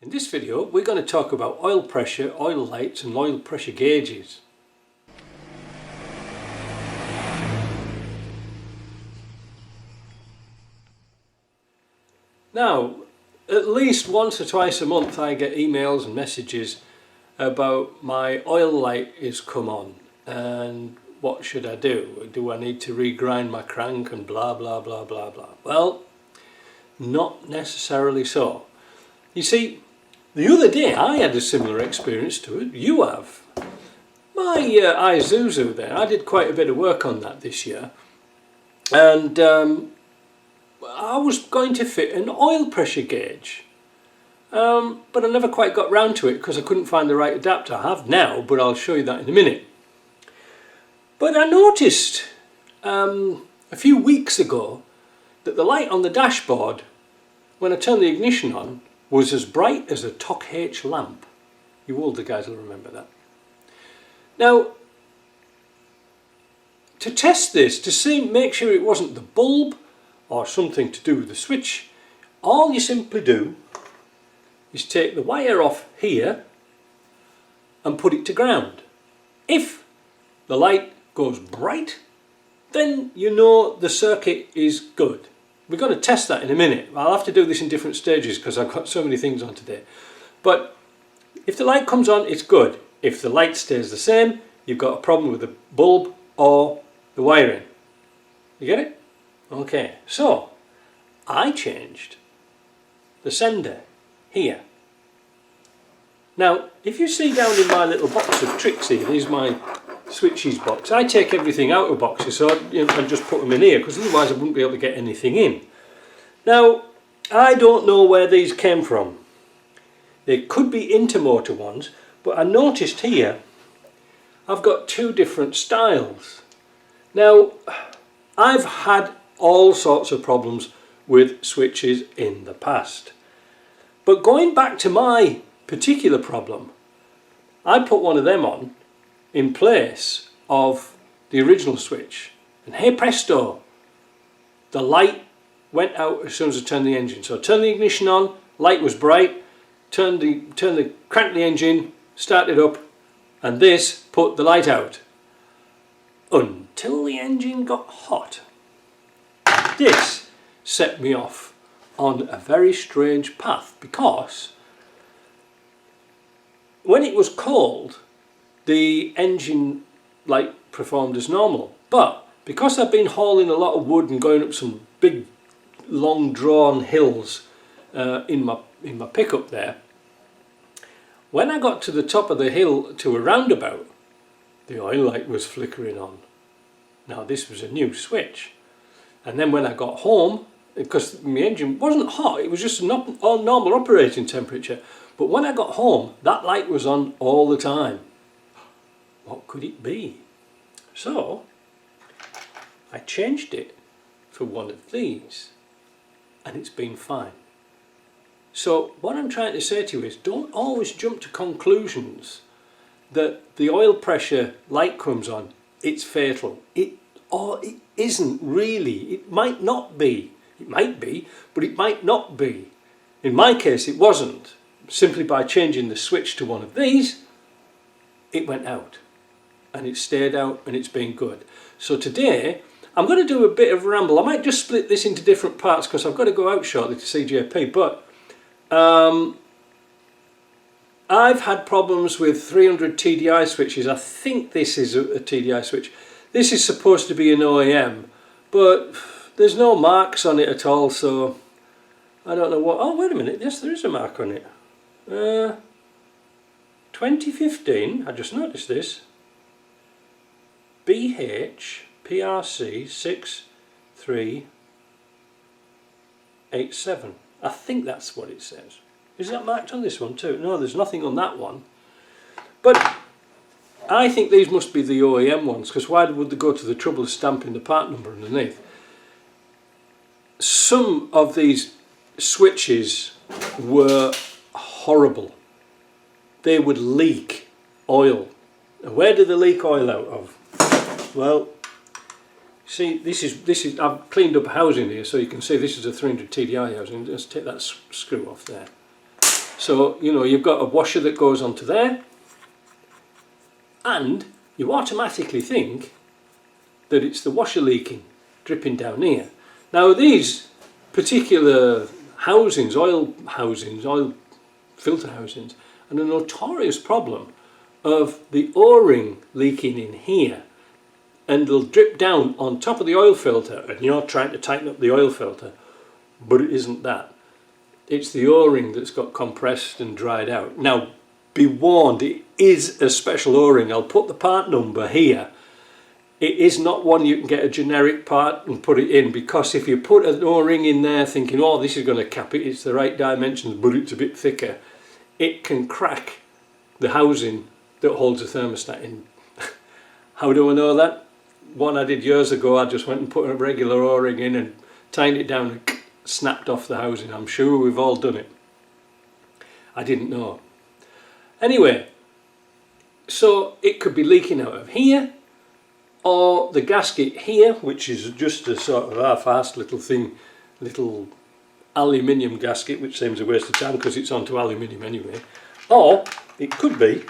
In this video we're going to talk about oil pressure, oil lights and oil pressure gauges. Now, at least once or twice a month I get emails and messages about my oil light is come on and what should I do? Do I need to regrind my crank and blah blah blah blah blah. Well, not necessarily so. You see, the other day I had a similar experience to it. You have. My Isuzu there, I did quite a bit of work on that this year, and I was going to fit an oil pressure gauge, but I never quite got round to it because I couldn't find the right adapter. I have now, but I'll show you that in a minute. But I noticed a few weeks ago that the light on the dashboard, when I turned the ignition on, was as bright as a Tok H lamp. You older guys will remember that. Now, to test this, to make sure it wasn't the bulb or something to do with the switch, all you simply do is take the wire off here and put it to ground. If the light goes bright, then you know the circuit is good. We're going to test that in a minute. I'll have to do this in different stages because I've got so many things on today. But if the light comes on, it's good. If the light stays the same, you've got a problem with the bulb or the wiring. You get it? Okay, so I changed the sender here. Now, if you see down in my little box of tricks here, here's my switches box. I take everything out of boxes and just put them in here because otherwise I wouldn't be able to get anything in. Now, I don't know where these came from. They could be intermotor ones, but I noticed here I've got two different styles. Now, I've had all sorts of problems with switches in the past, but going back to my particular problem, I put one of them on in place of the original switch, and hey presto, the light went out as soon as I turned the engine. So I turned the ignition on, light was bright, cranked the engine, started up, and this put the light out until the engine got hot. This set me off on a very strange path, because when it was cold the engine light performed as normal, but because I've been hauling a lot of wood and going up some big long drawn hills in my pickup there, when I got to the top of the hill to a roundabout, the oil light was flickering on. Now this was a new switch, and then when I got home, because my engine wasn't hot, it was just a normal operating temperature, but when I got home that light was on all the time. What could it be? So I changed it for one of these and it's been fine. So what I'm trying to say to you is, don't always jump to conclusions that the oil pressure light comes on, it's fatal. It isn't really. It might not be. It might be, but it might not be. In my case it wasn't. Simply by changing the switch to one of these, it went out. And it stayed out and it's been good. So today I'm going to do a bit of a ramble. I might just split this into different parts because I've got to go out shortly to see JP, but I've had problems with 300 TDI switches. I think this is a TDI switch. This is supposed to be an OEM, but there's no marks on it at all, so I don't know what. Oh, wait a minute, yes, there is a mark on it. 2015, I just noticed this. BHPRC 6387. I think that's what it says. Is that marked on this one too? No, there's nothing on that one. But I think these must be the OEM ones, because why would they go to the trouble of stamping the part number underneath? Some of these switches were horrible. They would leak oil. And where do they leak oil out of? Well, see, this is I've cleaned up housing here so you can see this is a 300 TDI housing. Let's take that screw off there. So, you know, you've got a washer that goes onto there, and you automatically think that it's the washer leaking, dripping down here. Now these particular housings, oil filter housings, are a notorious problem of the O-ring leaking in here, and they'll drip down on top of the oil filter, and you're trying to tighten up the oil filter, but it isn't that. It's the O-ring that's got compressed and dried out. Now, be warned, it is a special O-ring. I'll put the part number here. It is not one you can get a generic part and put it in, because if you put an O-ring in there thinking, oh, this is going to cap it, it's the right dimensions, but it's a bit thicker, it can crack the housing that holds the thermostat in. How do I know that? One I did years ago, I just went and put a regular O-ring in and tightened it down and snapped off the housing. I'm sure we've all done it. I didn't know. Anyway, so it could be leaking out of here, or the gasket here, which is just a sort of half-assed little thing, little aluminium gasket, which seems a waste of time because it's onto aluminium anyway. Or it could be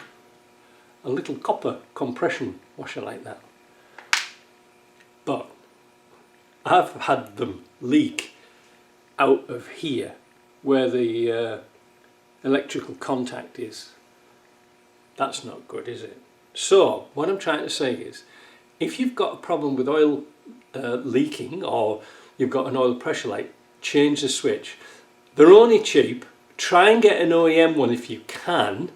a little copper compression washer like that. But I've had them leak out of here where the electrical contact is. That's not good, is it? So what I'm trying to say is, if you've got a problem with oil leaking, or you've got an oil pressure light, change the switch. They're only cheap. Try and get an OEM one if you can.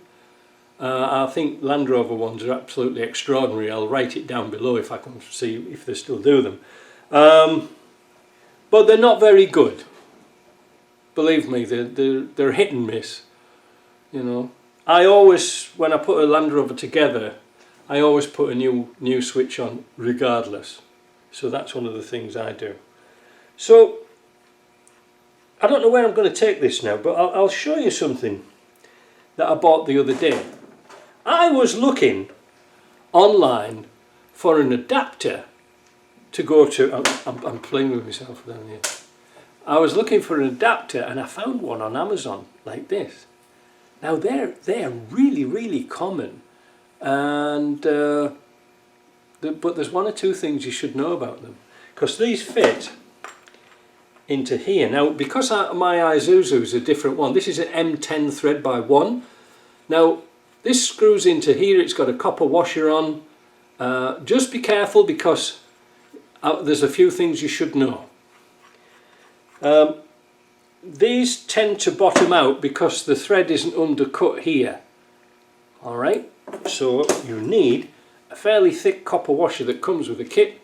I think Land Rover ones are absolutely extraordinary. I'll write it down below if I can see if they still do them. But they're not very good. Believe me, they're hit and miss. You know, I always, when I put a Land Rover together, I always put a new switch on regardless. So that's one of the things I do. So I don't know where I'm going to take this now, but I'll show you something that I bought the other day. I was looking online for an adapter to go to. I'm playing with myself down here. I was looking for an adapter and I found one on Amazon like this. Now they're really common, and but there's one or two things you should know about them, because these fit into here. Now, because my Isuzu is a different one, this is an M10 thread by 1. Now this screws into here, it's got a copper washer on. Just be careful, because there's a few things you should know. These tend to bottom out because the thread isn't undercut here. Alright, so you need a fairly thick copper washer that comes with the kit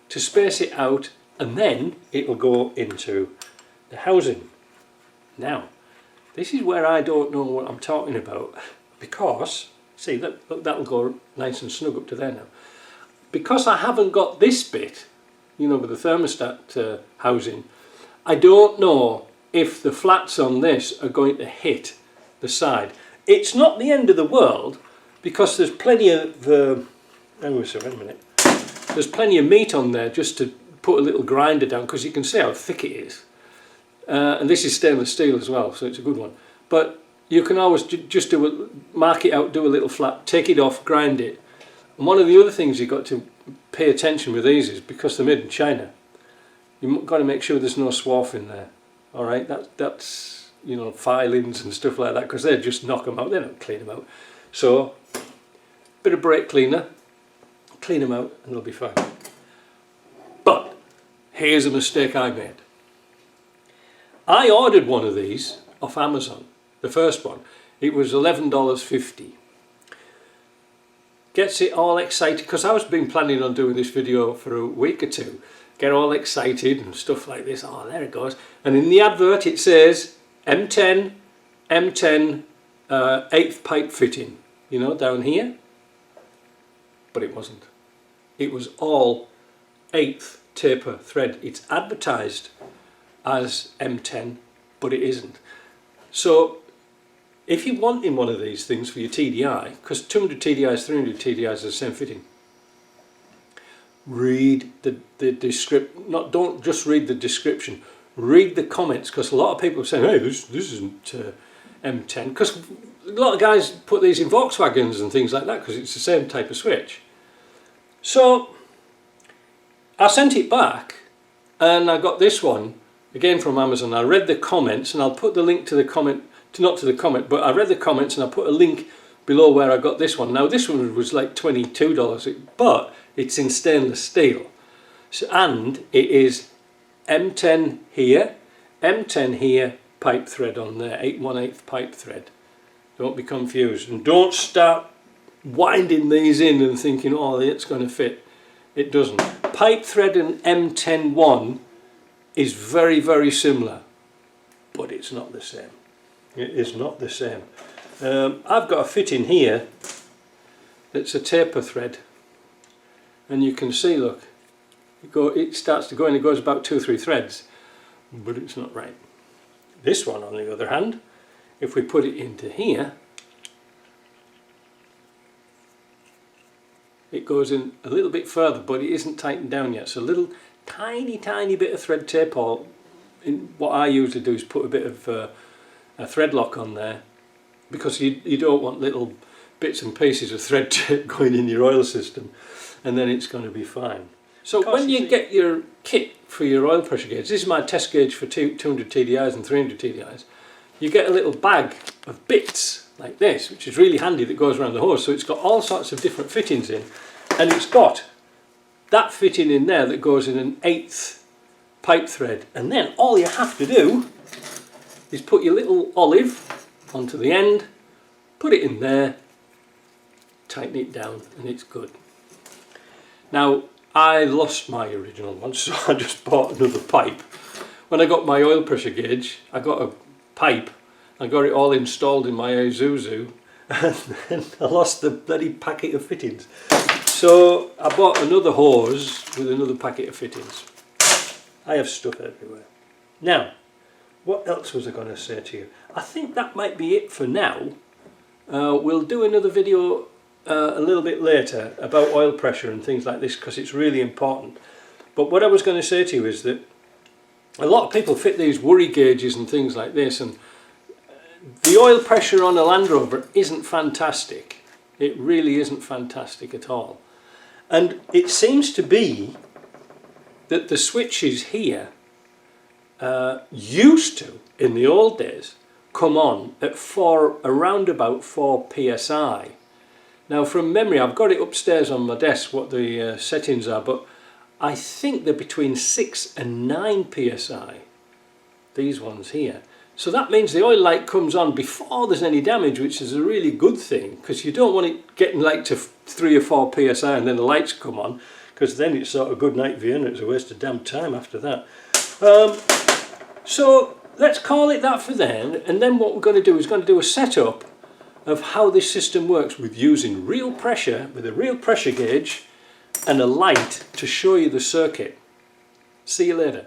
to space it out, and then it will go into the housing. Now, this is where I don't know what I'm talking about, because, see, look, that'll go nice and snug up to there now. Because I haven't got this bit, you know, with the thermostat housing, I don't know if the flats on this are going to hit the side. It's not the end of the world, because there's plenty of there's plenty of meat on there just to put a little grinder down, because you can see how thick it is. And this is stainless steel as well, so it's a good one. But you can always just mark it out, do a little flat, take it off, grind it. And one of the other things you've got to pay attention with these is, because they're made in China, you've got to make sure there's no swarf in there. All right, that's you know, filings and stuff like that, because they just knock them out. They don't clean them out. So, bit of brake cleaner, clean them out, and they'll be fine. But here's a mistake I made. I ordered one of these off Amazon, the first one. It was $11.50. Gets it all excited, because I was been planning on doing this video for a week or two. Get all excited and stuff like this. Oh, there it goes. And in the advert it says M10 8th pipe fitting, you know, down here. But it wasn't. It was all 8th taper thread. It's advertised as M10, but it isn't. So if you're wanting one of these things for your TDI, because 200 TDIs, 300 TDIs are the same fitting, read the description. Don't just read the description. Read the comments, because a lot of people are saying, "Hey, this isn't M10, because a lot of guys put these in Volkswagens and things like that because it's the same type of switch. So I sent it back and I got this one again from Amazon. I read the comments, and I'll put the link to the comment, not to the comment, but I read the comments and I put a link below where I got this one. Now this one was like $22, but it's in stainless steel. So, and it is M10 here, M10 here, pipe thread on there, 8/1/8 pipe thread. Don't be confused, and don't start winding these in and thinking, oh, it's going to fit. It doesn't. Pipe thread and M10-1 is very, very similar, but it's not the same. It is not the same. I've got a fitting here that's a taper thread, and you can see, look, it starts to go and it goes about 2 or 3 threads, but it's not right. This one, on the other hand, if we put it into here, it goes in a little bit further, but it isn't tightened down yet. So a little tiny bit of thread tape, or what I usually do is put a bit of a thread lock on there, because you don't want little bits and pieces of thread tape going in your oil system, and then it's going to be fine. So when you get your kit for your oil pressure gauge, this is my test gauge for 200 TDIs and 300 TDIs, you get a little bag of bits like this, which is really handy, that goes around the hose. So it's got all sorts of different fittings in, and it's got that fitting in there that goes in an 1/8 pipe thread, and then all you have to do is put your little olive onto the end, put it in there, tighten it down, and it's good. Now I lost my original one, so I just bought another pipe. When I got my oil pressure gauge, I got a pipe, I got it all installed in my Isuzu, and then I lost the bloody packet of fittings. So I bought another hose with another packet of fittings. I have stuff everywhere. Now, what else was I going to say to you? I think that might be it for now. We'll do another video a little bit later about oil pressure and things like this, because it's really important. But what I was going to say to you is that a lot of people fit these worry gauges and things like this, and the oil pressure on a Land Rover isn't fantastic. It really isn't fantastic at all. And it seems to be that the switches here used to, in the old days, come on at around about 4 psi. Now from memory, I've got it upstairs on my desk what the settings are, but I think they're between 6 and 9 psi, these ones here. So that means the oil light comes on before there's any damage, which is a really good thing, because you don't want it getting like to 3 or 4 psi and then the lights come on, because then it's sort of good night view and it's a waste of damn time after that. So let's call it that for then, and then what we're going to do is going to do a setup of how this system works with using real pressure, with a real pressure gauge and a light to show you the circuit. See you later.